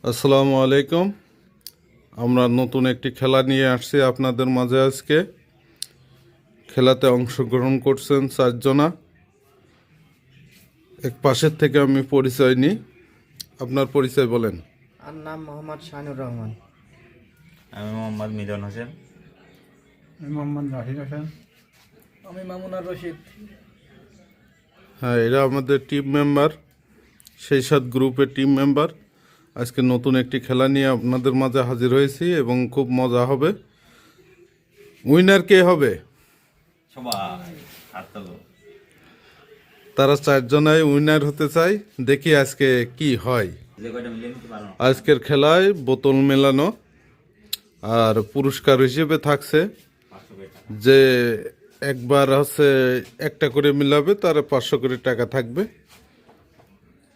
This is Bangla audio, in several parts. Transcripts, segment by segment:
আসসালামু আলাইকুম। আমরা নতুন একটি খেলা নিয়ে আসছি আপনাদের মাঝে। আজকে খেলাতে অংশগ্রহণ করছেন 4 জনা। এক পাশের থেকে আমি পরিচয় নিই। আপনার পরিচয় বলেন। আর নাম মোহাম্মদ শাহিনুর রহমান। আমি মোহাম্মদ মিলন হোসেন। আমি মোহাম্মদ রাহিদ হোসেন। আমি মামুনার রশিদ। হ্যাঁ, এরা আমাদের টিম মেম্বার, সেই সাত গ্রুপের টিম মেম্বার। আজকে নতুন একটি খেলা নিয়ে আপনাদের মাঝে হাজির হয়েছি এবং খুব মজা হবে। উইনার কে হবে? সবাই হাত তোলো। তারা 4 জনাই উইনার হতে চায়। দেখি আজকে কি হয়। যে কয়টা মিলিয়ে নিতে পারো। আজকের খেলায় বোতল মেলানো আর পুরস্কার হিসেবে থাকছে 500 টাকা। যে একবার হচ্ছে একটা করে মিলাবে তার 500 করে টাকা থাকবে।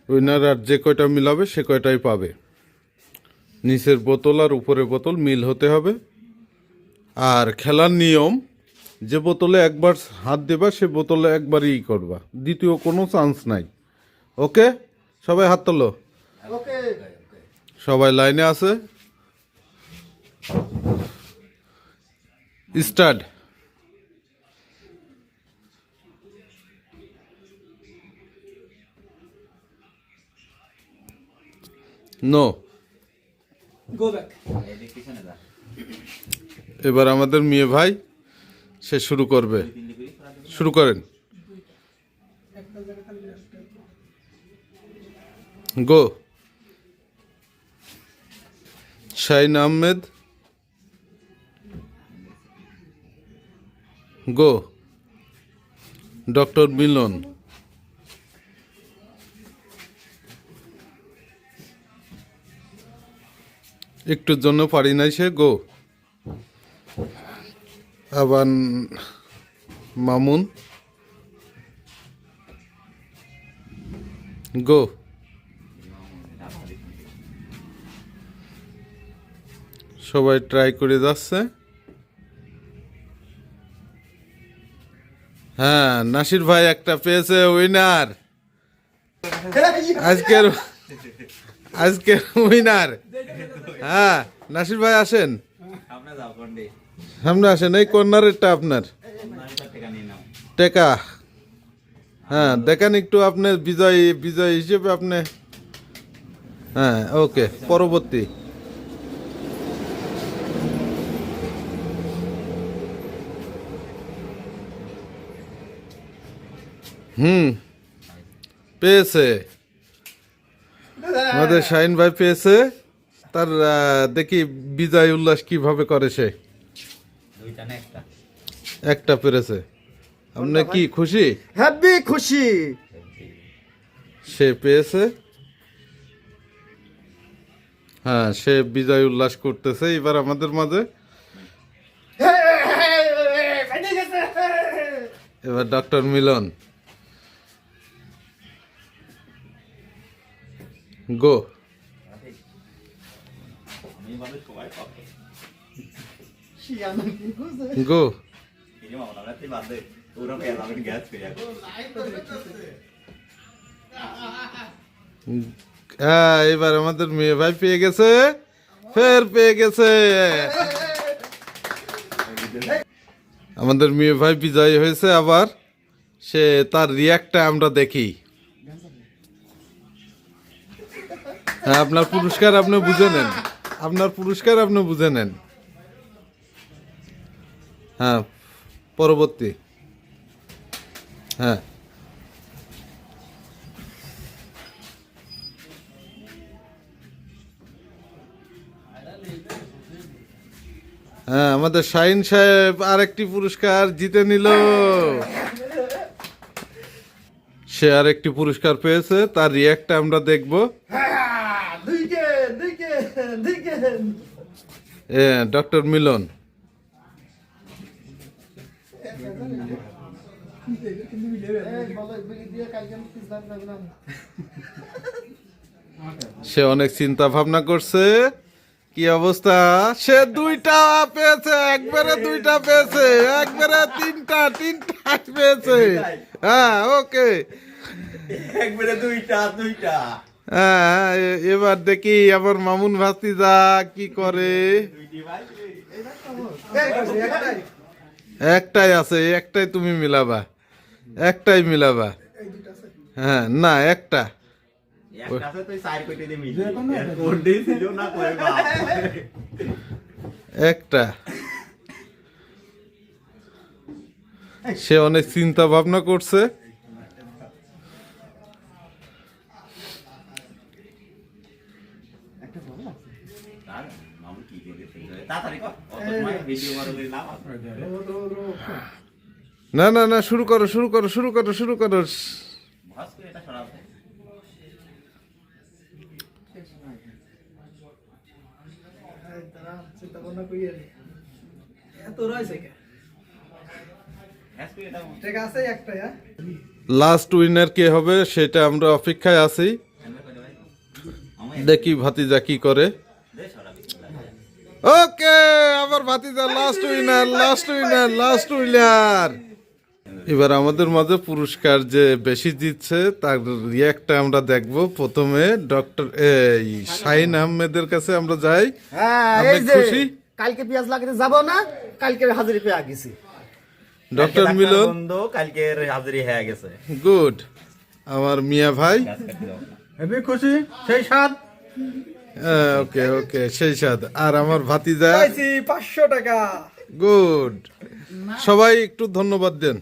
উইনার আর যে কয়টা মিলাবে সে কয়টাই পাবে। নিচের বোতল আর উপরের বোতল মিল হতে হবে। আর খেলার নিয়ম, যে বোতলে একবার হাত দেবা সে বোতলে একবারই করবা, দ্বিতীয় কোনো চান্স নাই। ওকে, সবাই হাত তোলো। ওকে। সবাই লাইনে আছে। স্টার্ট। নো। Go back. এদিকে পিছনে যা। এবার আমাদের মেয়ে ভাই সে শুরু করবে। শুরু করেন। গো। শাহিন আহমেদ। গো। ডক্টর মিলন। একটুর জন্য পারি নাই সে। গো। আবার মামুন। গো। সবাই ট্রাই করে যাচ্ছে। হ্যাঁ, নাসির ভাই একটা পেয়েছে উইনার। আজকের আজকের উইনার। হ্যাঁ, নাসির ভাই আসেন, সামনে যাও কোনডে। সামনে আসেন। এই কর্নারেরটা আপনার। আমি তো টাকা নিয়ে নাও। টেকা। হ্যাঁ, দেখেন একটু আপনি বিজয় বিজয় হিসেবে আপনি। হ্যাঁ, ওকে, পরবর্তী। পেয়েছে আমাদের শাহিন ভাই, পেয়েছে। তার দেখি বিজয় উল্লাস কিভাবে করে সে। দুইটা না একটা। একটা পেরেছে। আপনি কি খুশি? হ্যাপি খুশি। সে পেয়েছে। হ্যাঁ, সে বিজয় উল্লাস করতেছে এবার আমাদের মাঝে। এবার ডক্টর মিলন। গো। আমি ভালো সবাই পাবে। গো। এই যে মামা রাতে বাদ দে। ওরা পেয়ে যাবেন গ্যাস পেয়ে। হ্যাঁ, এবার আমাদের মেয়ে ভাই পেয়ে গেছে, ফের পেয়ে গেছে। আমাদের মেয়ে ভাই বিজয়ী হয়েছে। আবার সে তার রিয়াক্টটা আমরা দেখি। হ্যাঁ, আপনার পুরস্কার আপনি বুঝে নেন। আপনার পুরস্কার আপনি বুঝে নেন। হ্যাঁ, পরবর্তী। হ্যাঁ, হ্যাঁ, আমাদের শাহিন সাহেব আরেকটি পুরস্কার জিতে নিল। সে আরেকটি পুরস্কার পেয়েছে, তার রিয়াক্টটা আমরা দেখব। ডক্টর মিলন। সে অনেক চিন্তা ভাবনা করছে। কি অবস্থা? সে দুইটা পেয়েছে, একবারে দুইটা পেয়েছে, একবারে তিনটা পেয়েছে। হ্যাঁ, ওকে। একবারে দুইটা। হ্যাঁ, এবার দেখি আমার মামুন ভাতিজা কি করে। একটাই আছে, একটাই তুমি মিলাবা, একটাই মিলাবা। হ্যাঁ না, একটা একটা আছে তুই 4 কোটি দিয়ে মিলি এর কোড দিছিল না কই বাপ একটা। সে অনেক চিন্তা ভাবনা করছে। মামু কি দিতে তাড়াতাড়ি কর অত সময় ভিডিও বড় করে লাভ আছে না না না, শুরু করো শুরু করো শুরু করো শুরু করো। ভাস করে এটা সরাতে চিন্তা ভাবনা করি এত রয়েছে কে হ্যাস করে এটা ঠিক আছে একটাই হ্যাঁ লাস্ট উইনার কে হবে সেটা আমরা অপেক্ষায় আছি। দেখি ভাতিজা কি করে। দে সরাবি ওকে, আমার ভাতিজা last winner, last winner, last winner. এবার আমাদের মাঝে পুরস্কার যে বেশি জিতছে তার রিয়াক্টটা আমরা দেখব। প্রথমে ডক্টর শাহিন আহমেদের কাছে আমরা যাই। হ্যাঁ আপনি এই যে খুশি? কালকে পেঁয়াজ লাগাতে যাব না, কালকে হাজিরি পেয়ে গেছি। ডক্টর মিলন বন্ধু কালকে হাজিরি হয়ে গেছে গুড। আমার মিয়া ভাই গাছ কাটি দাও না হেবি খুশি সেই স্বাদ। ওকে ওকে, সেই সাথ। আর আমার ভাতিজা 500 টাকা। গুড। সবাই একটু ধন্যবাদ দেন।